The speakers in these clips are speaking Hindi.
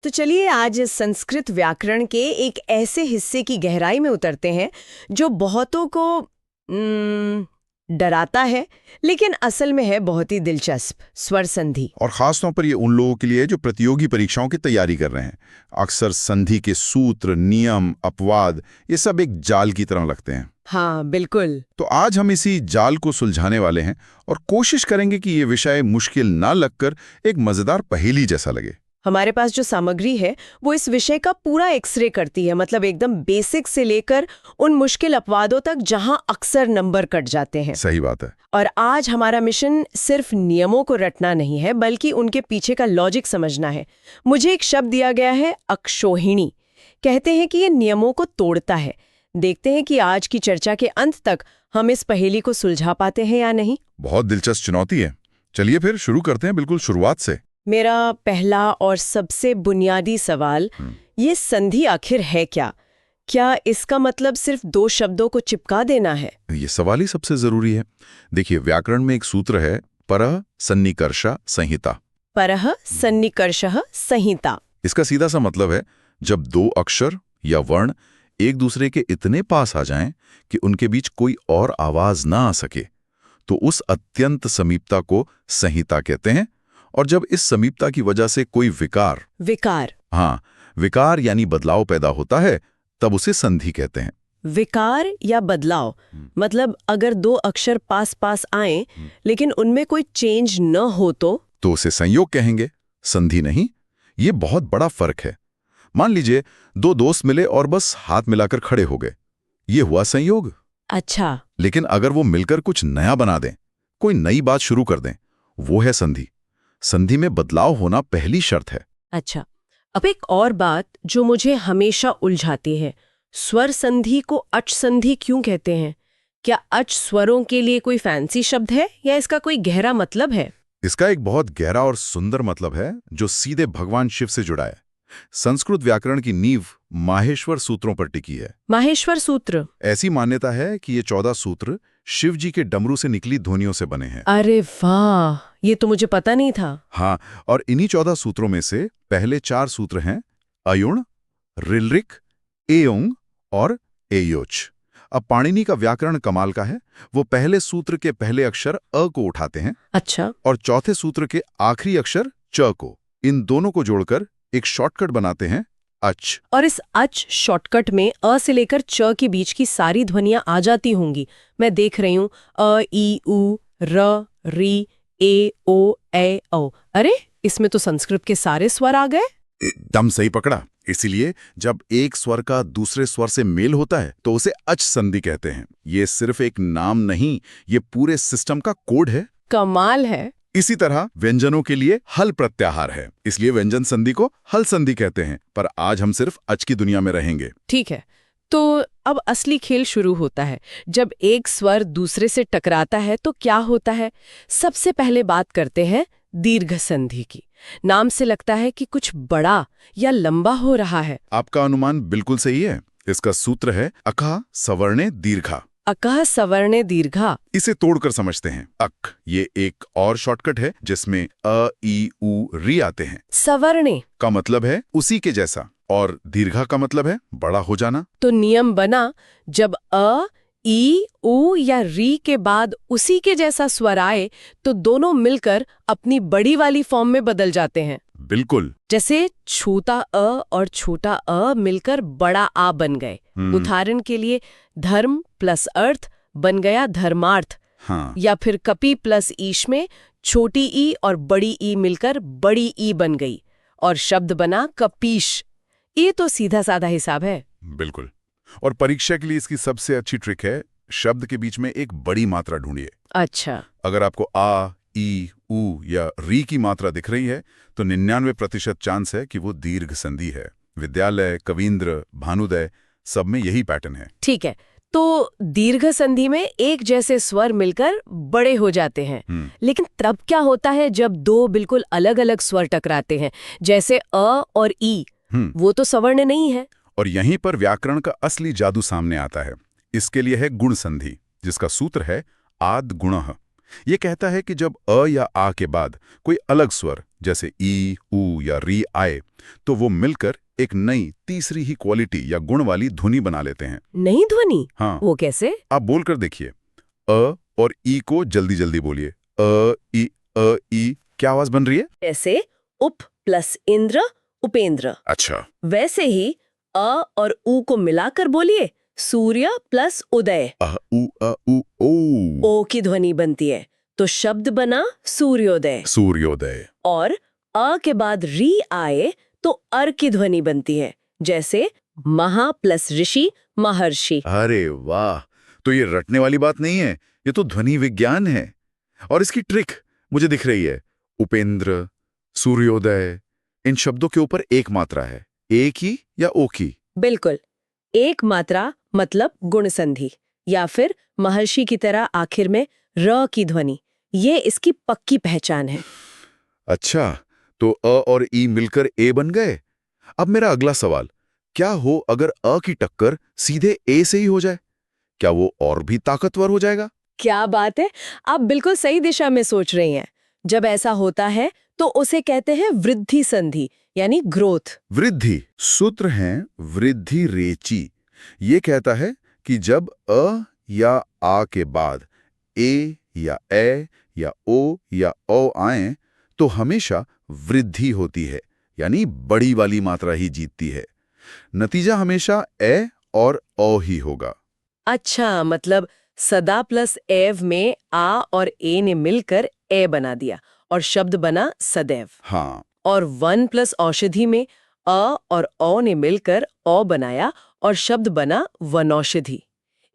तो चलिए आज इस संस्कृत व्याकरण के एक ऐसे हिस्से की गहराई में उतरते हैं जो बहुतों को डराता है, लेकिन असल में है बहुत ही दिलचस्प। स्वर संधि। और खास तौर पर ये उन लोगों के लिए जो प्रतियोगी परीक्षाओं की तैयारी कर रहे हैं। अक्सर संधि के सूत्र, नियम, अपवाद ये सब एक जाल की तरह लगते हैं। हाँ बिल्कुल। तो आज हम इसी जाल को सुलझाने वाले हैं और कोशिश करेंगे कि ये विषय मुश्किल ना लगकर एक मजेदार पहेली जैसा लगे। हमारे पास जो सामग्री है वो इस विषय का पूरा एक्सरे करती है, मतलब एकदम बेसिक से लेकर उन मुश्किल अपवादों तक जहां अक्सर नंबर कट जाते हैं। सही बात है। और आज हमारा मिशन सिर्फ नियमों को रटना नहीं है, बल्कि उनके पीछे का लॉजिक समझना है। मुझे एक शब्द दिया गया है, अक्षोहिणी। कहते हैं कि ये नियमों को तोड़ता है। देखते हैं कि आज की चर्चा के अंत तक हम इस पहेली को सुलझा पाते हैं या नहीं। बहुत दिलचस्प चुनौती है। चलिए फिर शुरू करते हैं बिल्कुल शुरुआत से। मेरा पहला और सबसे बुनियादी सवाल, ये संधि आखिर है क्या? क्या इसका मतलब सिर्फ दो शब्दों को चिपका देना है? ये सवाल ही सबसे जरूरी है। देखिए, व्याकरण में एक सूत्र है, परः सन्निकर्ष संहिता। परः सन्निकर्ष संहिता। इसका सीधा सा मतलब है, जब दो अक्षर या वर्ण एक दूसरे के इतने पास आ जाएं कि उनके बीच कोई और आवाज ना आ सके, तो उस अत्यंत समीपता को संहिता कहते हैं। और जब इस समीपता की वजह से कोई विकार विकार यानी बदलाव पैदा होता है, तब उसे संधि कहते हैं। विकार या बदलाव मतलब अगर दो अक्षर पास पास आए लेकिन उनमें कोई चेंज न हो तो उसे संयोग कहेंगे, संधि नहीं। ये बहुत बड़ा फर्क है। मान लीजिए दो दोस्त मिले और बस हाथ मिलाकर खड़े हो गए, ये हुआ संयोग। अच्छा। लेकिन अगर वो मिलकर कुछ नया बना दें, कोई नई बात शुरू कर दें, वो है संधि। संधि में बदलाव होना पहली शर्त है। अच्छा, अब एक और बात जो मुझे हमेशा उलझाती है, स्वर संधि को अच संधि क्यों कहते हैं? क्या अच स्वरों के लिए कोई फैंसी शब्द है या इसका कोई गहरा मतलब है? इसका एक बहुत गहरा और सुंदर मतलब है जो सीधे भगवान शिव से जुड़ा है। संस्कृत व्याकरण की नींव माहेश्वर सूत्रों पर टिकी है। माहेश्वर सूत्र? ऐसी मान्यता है कि ये 14 सूत्र शिव जी के डमरू से निकली ध्वनियों से बने हैं। अरे वाह, ये तो मुझे पता नहीं था। हाँ, और इन्हीं 14 सूत्रों में से पहले 4 सूत्र हैं अयुण, ऋलृक, एयोंग और एयोच। अब पाणिनि का व्याकरण कमाल का है। वो पहले सूत्र के पहले अक्षर अ को उठाते हैं। अच्छा। और चौथे सूत्र के आखिरी अक्षर च को, इन दोनों को जोड़कर एक शॉर्टकट बनाते हैं, अच। और इस अच शॉर्टकट में अ से लेकर च के बीच की सारी ध्वनियां आ जाती होंगी। मैं देख रही हूँ अ, ई, उ, र, री, ए, ओ, ए, ओ। अरे, इसमें तो संस्कृत के सारे स्वर आ गए। एकदम सही पकड़ा। इसीलिए जब एक स्वर का दूसरे स्वर से मेल होता है तो उसे अच संधि कहते हैं। ये सिर्फ एक नाम नहीं, ये पूरे सिस्टम का कोड है। कमाल है। इसी तरह व्यंजनों के लिए हल प्रत्याहार है, इसलिए व्यंजन संधि को हल संधि कहते हैं। पर आज हम सिर्फ अच की दुनिया में रहेंगे। ठीक है, तो अब असली खेल शुरू होता है। जब एक स्वर दूसरे से टकराता है तो क्या होता है? सबसे पहले बात करते हैं दीर्घ संधि की। नाम से लगता है कि कुछ बड़ा या लंबा हो रहा है। आपका अनुमान बिल्कुल सही है। इसका सूत्र है अकः सवर्णे दीर्घा। अकः सवर्णे दीर्घा। इसे तोड़कर समझते हैं। अक, ये एक और शॉर्टकट है जिसमें अ, ई, उ, री आते हैं। सवर्णे का मतलब है उसी के जैसा, और दीर्घा का मतलब है बड़ा हो जाना। तो नियम बना, जब अ, ई, उ या री के बाद उसी के जैसा स्वर आए तो दोनों मिलकर अपनी बड़ी वाली फॉर्म में बदल जाते हैं। बिल्कुल। जैसे छोटा अ और छोटा अ मिलकर बड़ा आ बन गए। उदाहरण के लिए धर्म प्लस अर्थ बन गया धर्मार्थ। हाँ। या फिर कपि प्लस ईश में छोटी ई और बड़ी ई मिलकर बड़ी ई बन गई और शब्द बना कपीश। ये तो सीधा साधा हिसाब है। बिल्कुल। और परीक्षा के लिए इसकी सबसे अच्छी ट्रिक है, शब्द के बीच में एक बड़ी मात्रा ढूंढिए। अच्छा। अगर आपको आ, ई, उ या री की मात्रा दिख रही है तो 99% चांस है कि वो दीर्घ संधि है। विद्यालय, कवींद्र, भानुदय, सब में यही पैटर्न है। ठीक है, तो दीर्घ संधि में एक जैसे स्वर मिलकर बड़े हो जाते हैं। लेकिन तब क्या होता है जब दो बिल्कुल अलग अलग स्वर टकराते हैं, जैसे अ और ई? वो तो सवर्ण नहीं है। और यहीं पर व्याकरण का असली जादू सामने आता है। इसके लिए है गुण संधि, जिसका सूत्र है आद गुणः। ये कहता है कि जब अ या आ के बाद कोई अलग स्वर जैसे ई, ऊ या री आए, तो वो मिलकर एक नई तीसरी ही क्वालिटी या गुण वाली ध्वनि बना लेते हैं। नई ध्वनि? हाँ, वो कैसे? आप बोलकर देखिए। अ और ई को जल्दी जल्दी बोलिए। अ ई, क्या आवाज बन रही है? जैसे उप प्लस इंद्र, उपेंद्र। अच्छा। वैसे ही अ और ऊ को मिलाकर बोलिए, सूर्य प्लस उदय। उ ओ। ओ की ध्वनि बनती है, तो शब्द बना सूर्योदय। सूर्योदय। और अ के बाद री आए तो अर की ध्वनि बनती है, जैसे महा प्लस ऋषि, महर्षि। अरे वाह! तो ये रटने वाली बात नहीं है, ये तो ध्वनि विज्ञान है। और इसकी ट्रिक मुझे दिख रही है। उपेंद्र, सूर्योदय, इन शब्दों के ऊपर एक मात्रा है। ए की या ओ की? बिल्कुल, एक मात्रा मतलब गुण संधि, या फिर महर्षि की तरह आखिर में र की ध्वनि। ये इसकी पक्की पहचान है। अच्छा, तो अ और ई मिलकर ए बन गए। अब मेरा अगला सवाल, क्या हो अगर अ की टक्कर सीधे ए से ही हो जाए? क्या वो और भी ताकतवर हो जाएगा? क्या बात है, आप बिल्कुल सही दिशा में सोच रही हैं। जब ऐसा होता है तो उसे कहते हैं वृद्धि संधि, यानी ग्रोथ। वृद्धि सूत्र है वृद्धि रेची। ये कहता है कि जब अ या आ के बाद ए या ए या ओ आए तो हमेशा वृद्धि होती है, यानी बड़ी वाली मात्रा ही जीतती है। नतीजा हमेशा ए और ओ ही होगा। अच्छा, मतलब सदा प्लस एव में आ और ए ने मिलकर ए बना दिया और शब्द बना सदैव। हाँ, और वन प्लस औषधि में अ और औ ने मिलकर औ बनाया और शब्द बना वनौषधि।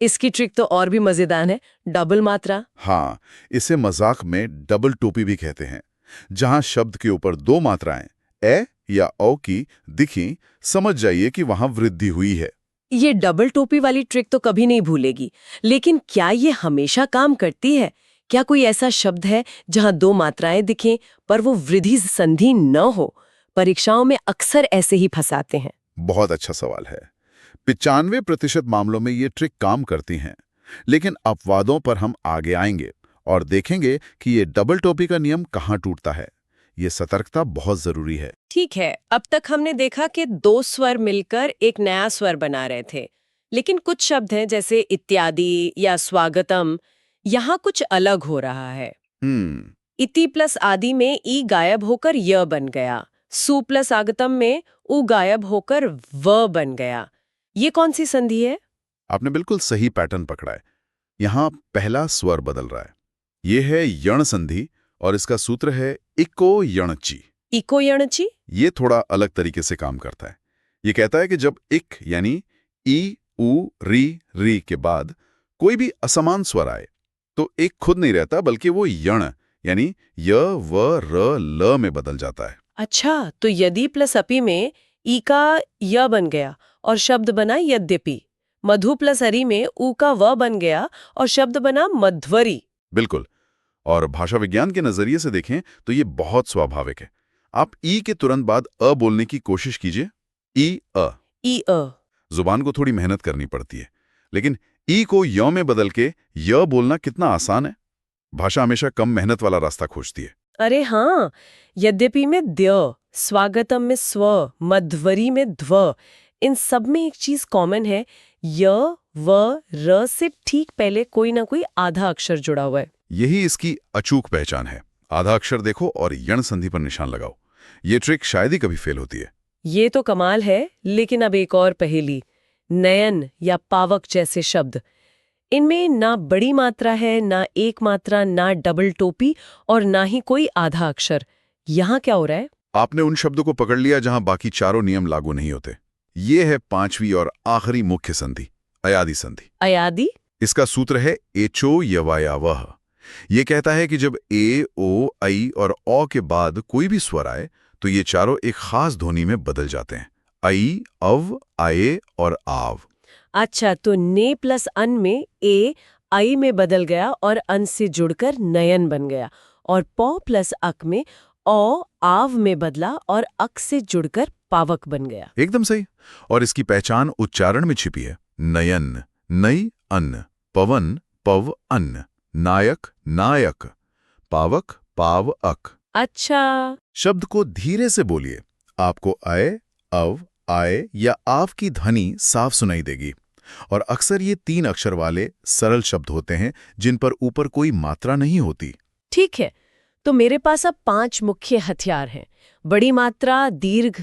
इसकी ट्रिक तो और भी मजेदार है, डबल मात्रा। हाँ, इसे मजाक में डबल टोपी भी कहते हैं। जहां शब्द के ऊपर दो मात्राएं ए या ओ की दिखी, समझ जाइए कि वहां वृद्धि हुई है। ये डबल टोपी वाली ट्रिक तो कभी नहीं भूलेगी। लेकिन क्या ये हमेशा काम करती है? क्या कोई ऐसा शब्द है जहां दो मात्राएं दिखें पर वो वृद्धि संधि न हो? परीक्षाओं में अक्सर ऐसे ही फंसाते हैं। बहुत अच्छा सवाल है। 95% मामलों में ये ट्रिक काम करती हैं, लेकिन अपवादों पर हम आगे आएंगे और देखेंगे कि ये डबल टोपी का नियम कहाँ टूटता है। ये सतर्कता बहुत जरूरी है। ठीक है, अब तक हमने देखा कि दो स्वर मिलकर एक नया स्वर बना रहे थे, लेकिन कुछ शब्द हैं जैसे इत्यादि या स्वागतम, यहाँ कुछ अलग हो रहा है। हम्म। इति प्लस आदि में ई गायब होकर य बन गया, सु प्लस आगतम में उ गायब होकर व बन गया। ये कौन सी संधि है? आपने बिल्कुल सही पैटर्न पकड़ा है। यहाँ पहला स्वर बदल रहा है। ये है यण संधि और इसका सूत्र है इको यणची। इको यणची? ये थोड़ा अलग तरीके से काम करता है। ये कहता है कि जब इक यानी ई, उ, री के बाद कोई भी असमान स्वर आए तो एक खुद नहीं रहता, बल्कि वो यण यानी य, व, र, ल में बदल जाता है। अच्छा, तो यदि प्लस अपि में ई का य बन गया और शब्द बना यद्यपि। मधु प्लस हरि में उ का व बन गया और शब्द बना मध्वरी। बिल्कुल। और भाषा विज्ञान के नजरिए से देखें तो ये बहुत स्वाभाविक है। आप ई के तुरंत बाद अ बोलने की कोशिश कीजिए। ई अ। ई अ। जुबान को थोड़ी मेहनत करनी पड़ती है, लेकिन ई को य में बदल के य बोलना कितना आसान है। भाषा हमेशा कम मेहनत वाला रास्ता खोजती है। अरे हाँ, यद्यपि में द्य, स्वागतम में स्व, मध्वरी में ध्व, इन सब में एक चीज कॉमन है, य, व, र से ठीक पहले कोई ना कोई आधा अक्षर जुड़ा हुआ है। यही इसकी अचूक पहचान है। आधा अक्षर देखो और यण संधि पर निशान लगाओ। ये ट्रिक शायद ही कभी फेल होती है। ये तो कमाल है, लेकिन अब एक और पहेली। नयन या पावक जैसे शब्द, इनमें ना बड़ी मात्रा है, ना एक मात्रा, ना डबल टोपी और ना ही कोई आधा अक्षर। यहाँ क्या हो रहा है? आपने उन शब्दों को पकड़ लिया जहां बाकी चारों नियम लागू नहीं होते। ये है पांचवी और आखिरी मुख्य संधि, अयादि संधि। अयादि? इसका सूत्र है एचो यवायावह। ये कहता है कि जब ए, ओ, आई और औ के बाद कोई भी स्वर आए तो ये चारों एक खास ध्वनि में बदल जाते हैं। आई, अव, आए और आव। अच्छा, तो ने प्लस अन में ए आई में बदल गया और अन से जुड़कर नयन बन गया, और पौ प्लस अक में औ आव में बदला और अक से जुड़कर पावक बन गया। एकदम सही। और इसकी पहचान उच्चारण में छिपी है। नयन, नई अन्न, पवन, पव अन्न, नायक, नायक, पावक, पाव अक। अच्छा। शब्द को धीरे से बोलिए, आपको अय, अव, आय या आव की ध्वनि साफ सुनाई देगी। और अक्सर ये 3 अक्षर वाले सरल शब्द होते हैं जिन पर ऊपर कोई मात्रा नहीं होती। ठीक है, तो मेरे पास अब 5 मुख्य हथियार हैं। बड़ी मात्रा दीर्घ,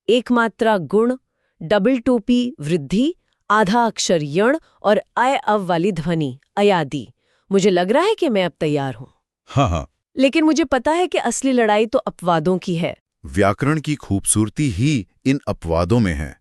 एक मात्रा गुण, डबल टोपी वृद्धि, आधा अक्षर यण और अय अव वाली ध्वनि अयादि। मुझे लग रहा है कि मैं अब तैयार हूं। हाँ, लेकिन मुझे पता है कि असली लड़ाई तो अपवादों की है। व्याकरण की खूबसूरती ही इन अपवादों में है।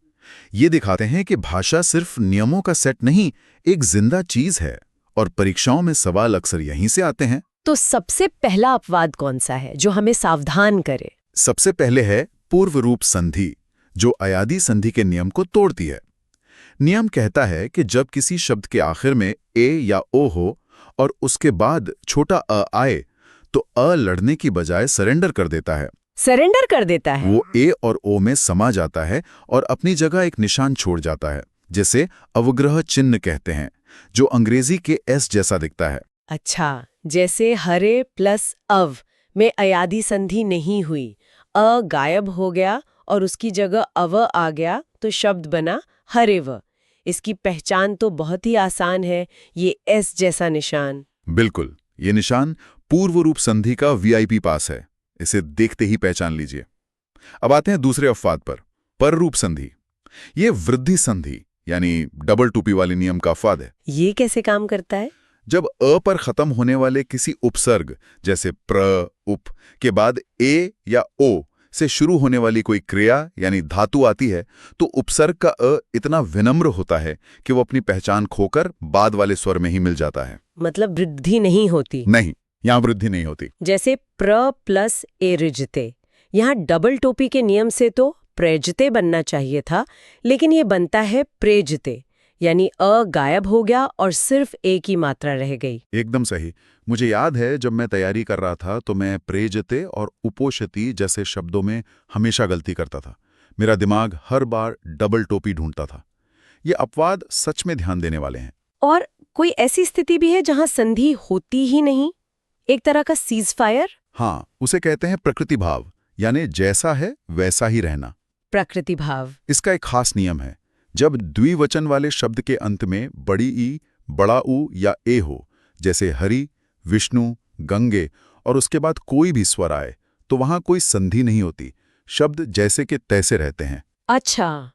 ये दिखाते हैं कि भाषा सिर्फ नियमों का सेट नहीं, एक जिंदा चीज है, और परीक्षाओं में सवाल अक्सर यहीं से आते हैं। तो सबसे पहला अपवाद कौन सा है जो हमें सावधान करे? सबसे पहले है पूर्व रूप संधि, जो अयादी संधि के नियम को तोड़ती है। नियम कहता है कि जब किसी शब्द के आखिर में ए या ओ हो और उसके बाद छोटा अ आए, तो अ लड़ने की बजाय सरेंडर कर देता है। सरेंडर कर देता है? वो ए और ओ में समा जाता है और अपनी जगह एक निशान छोड़ जाता है, जिसे अवग्रह चिन्ह कहते हैं, जो अंग्रेजी के एस जैसा दिखता है। अच्छा, जैसे हरे प्लस अव में अयादी संधि नहीं हुई, अ गायब हो गया और उसकी जगह अव आ गया, तो शब्द बना हरेव। इसकी पहचान तो बहुत ही आसान है, ये एस जैसा निशान। बिल्कुल, ये निशान पूर्व रूप संधि का वीआईपी पास है। इसे देखते ही पहचान लीजिए। अब आते हैं दूसरे अपवाद पर रूप संधि। ये वृद्धि संधि यानी डबल टूपी वाले नियम का अपवाद है। ये कैसे काम करता है? जब अ पर खत्म होने वाले किसी उपसर्ग जैसे प्र, उप के बाद ए या ओ से शुरू होने वाली कोई क्रिया यानी धातु आती है, तो उपसर्ग का अ इतना विनम्र होता है कि वो अपनी पहचान खोकर बाद वाले स्वर में ही मिल जाता है। मतलब वृद्धि नहीं होती? नहीं, यहाँ वृद्धि नहीं होती। जैसे प्र प्लस ए रिजते, यहाँ डबल टोपी के नियम से तो प्रेजते बनना चाहिए था, लेकिन ये बनता है प्रेजते, यानी अ गायब हो गया और सिर्फ ए की मात्रा रह गई। एकदम सही। मुझे याद है जब मैं तैयारी कर रहा था तो मैं प्रेजते और उपोषति जैसे शब्दों में हमेशा गलती करता था। मेरा दिमाग हर बार डबल टोपी ढूंढता था। ये अपवाद सच में ध्यान देने वाले हैं। और कोई ऐसी स्थिति भी है जहां संधि होती ही नहीं, एक तरह का सीज फायर? हाँ, उसे कहते हैं प्रकृति भाव, यानी जैसा है वैसा ही रहना। प्रकृति भाव। इसका एक खास नियम है। जब द्विवचन वाले शब्द के अंत में बड़ी ई, बड़ा ऊ या ए हो, जैसे हरि, विष्णु, गंगे, और उसके बाद कोई भी स्वर आए, तो वहां कोई संधि नहीं होती। शब्द जैसे के तैसे रहते हैं। अच्छा,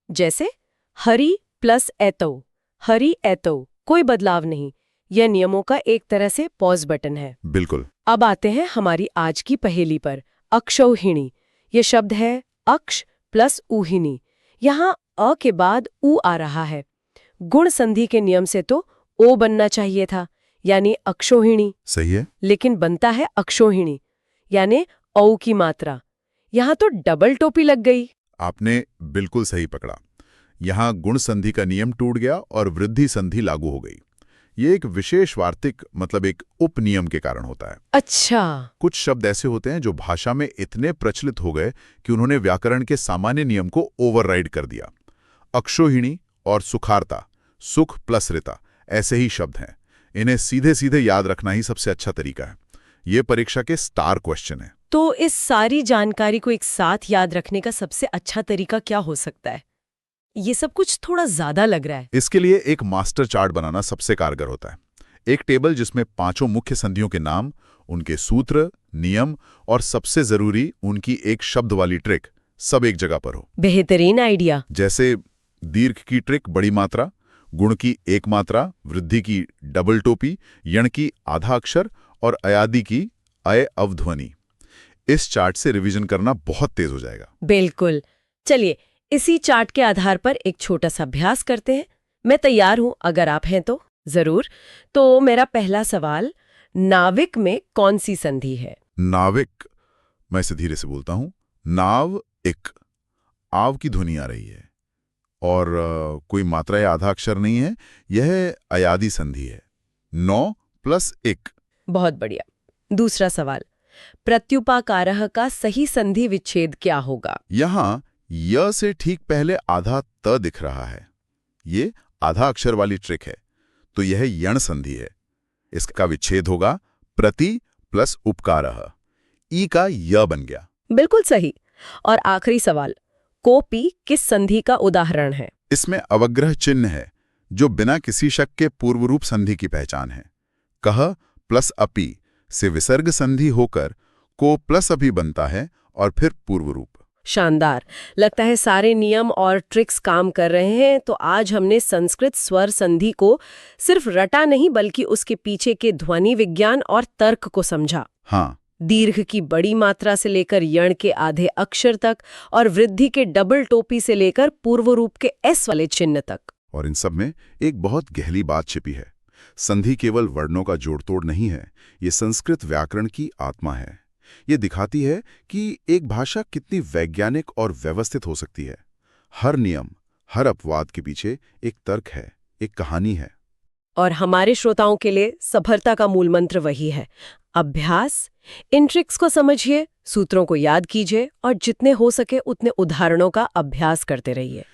जैसे हरि प्लस एतो, हरि एतो, कोई बदलाव नहीं। यह नियमों का एक तरह से पॉज बटन है। बिल्कुल। अब आते हैं हमारी आज की पहेली पर, अक्षौहिणी। यह शब्द है अक्ष प्लस ऊहिणी। यहाँ अ के बाद ऊ आ रहा है। गुण संधि के नियम से तो ओ बनना चाहिए था, यानी अक्षौहिणी। सही है। लेकिन बनता है अक्षौहिणी, यानी औ की मात्रा। यहाँ तो डबल टोपी लग गई। आपने बिल्कुल सही पकड़ा। यहाँ गुण संधि का नियम टूट गया और वृद्धि संधि लागू हो गई। ये एक विशेष वार्तिक मतलब एक उपनियम के कारण होता है। अच्छा। कुछ शब्द ऐसे होते हैं जो भाषा में इतने प्रचलित हो गए कि उन्होंने व्याकरण के सामान्य नियम को ओवरराइड कर दिया। अक्षौहिणी और सुखार्ता, सुख प्लस रिता, ऐसे ही शब्द हैं। इन्हें सीधे सीधे याद रखना ही सबसे अच्छा तरीका है। ये परीक्षा के स्टार क्वेश्चन है। तो इस सारी जानकारी को एक साथ याद रखने का सबसे अच्छा तरीका क्या हो सकता है? ये सब कुछ थोड़ा ज्यादा लग रहा है। इसके लिए एक मास्टर चार्ट बनाना सबसे कारगर होता है। एक टेबल जिसमें 5 मुख्य संधियों के नाम, उनके सूत्र, नियम और सबसे जरूरी उनकी एक शब्द वाली ट्रिक सब एक जगह पर हो। बेहतरीन आइडिया। जैसे दीर्घ की ट्रिक बड़ी मात्रा, गुण की एक मात्रा, वृद्धि की डबल टोपी, यण की आधा अक्षर और अयादी की अय अवध्वनि। इस चार्ट से रिवीजन करना बहुत तेज हो जाएगा। बिल्कुल। चलिए इसी चार्ट के आधार पर एक छोटा सा अभ्यास करते हैं। मैं तैयार हूं, अगर आप हैं तो। जरूर। तो मेरा पहला सवाल, नाविक में कौन सी संधि है? नाविक, मैं इसे धीरे से बोलता हूं, नाव इक, आव की ध्वनि आ रही है और कोई मात्रा या आधा अक्षर नहीं है। यह अयादी संधि है। 9 + 1। बहुत बढ़िया। दूसरा सवाल, प्रत्युपाकारः का सही संधि विच्छेद क्या होगा? यहां य से ठीक पहले आधा त दिख रहा है। ये आधा अक्षर वाली ट्रिक है, तो यह यण संधि है। इसका विच्छेद होगा प्रति प्लस उपकारः। ई का य बन गया। बिल्कुल सही। और आखिरी सवाल, कोपी किस संधि का उदाहरण है? इसमें अवग्रह चिन्ह है जो बिना किसी शक के पूर्वरूप संधि की पहचान है। कह प्लस अपि से विसर्ग संधि होकर को प्लस अपि बनता है और फिर पूर्वरूप। शानदार। लगता है सारे नियम और ट्रिक्स काम कर रहे हैं। तो आज हमने संस्कृत स्वर संधि को सिर्फ रटा नहीं बल्कि उसके पीछे के ध्वनि विज्ञान और तर्क को समझा। हाँ, दीर्घ की बड़ी मात्रा से लेकर यण के आधे अक्षर तक और वृद्धि के डबल टोपी से लेकर पूर्व रूप के एस वाले चिन्ह तक। और इन सब में एक बहुत गहरी बात छिपी है। संधि केवल वर्णों का जोड़तोड़ नहीं है, ये संस्कृत व्याकरण की आत्मा है। ये दिखाती है कि एक भाषा कितनी वैज्ञानिक और व्यवस्थित हो सकती है। हर नियम, हर अपवाद के पीछे एक तर्क है, एक कहानी है। और हमारे श्रोताओं के लिए सफलता का मूल मंत्र वही है, अभ्यास। इन ट्रिक्स को समझिए, सूत्रों को याद कीजिए और जितने हो सके उतने उदाहरणों का अभ्यास करते रहिए।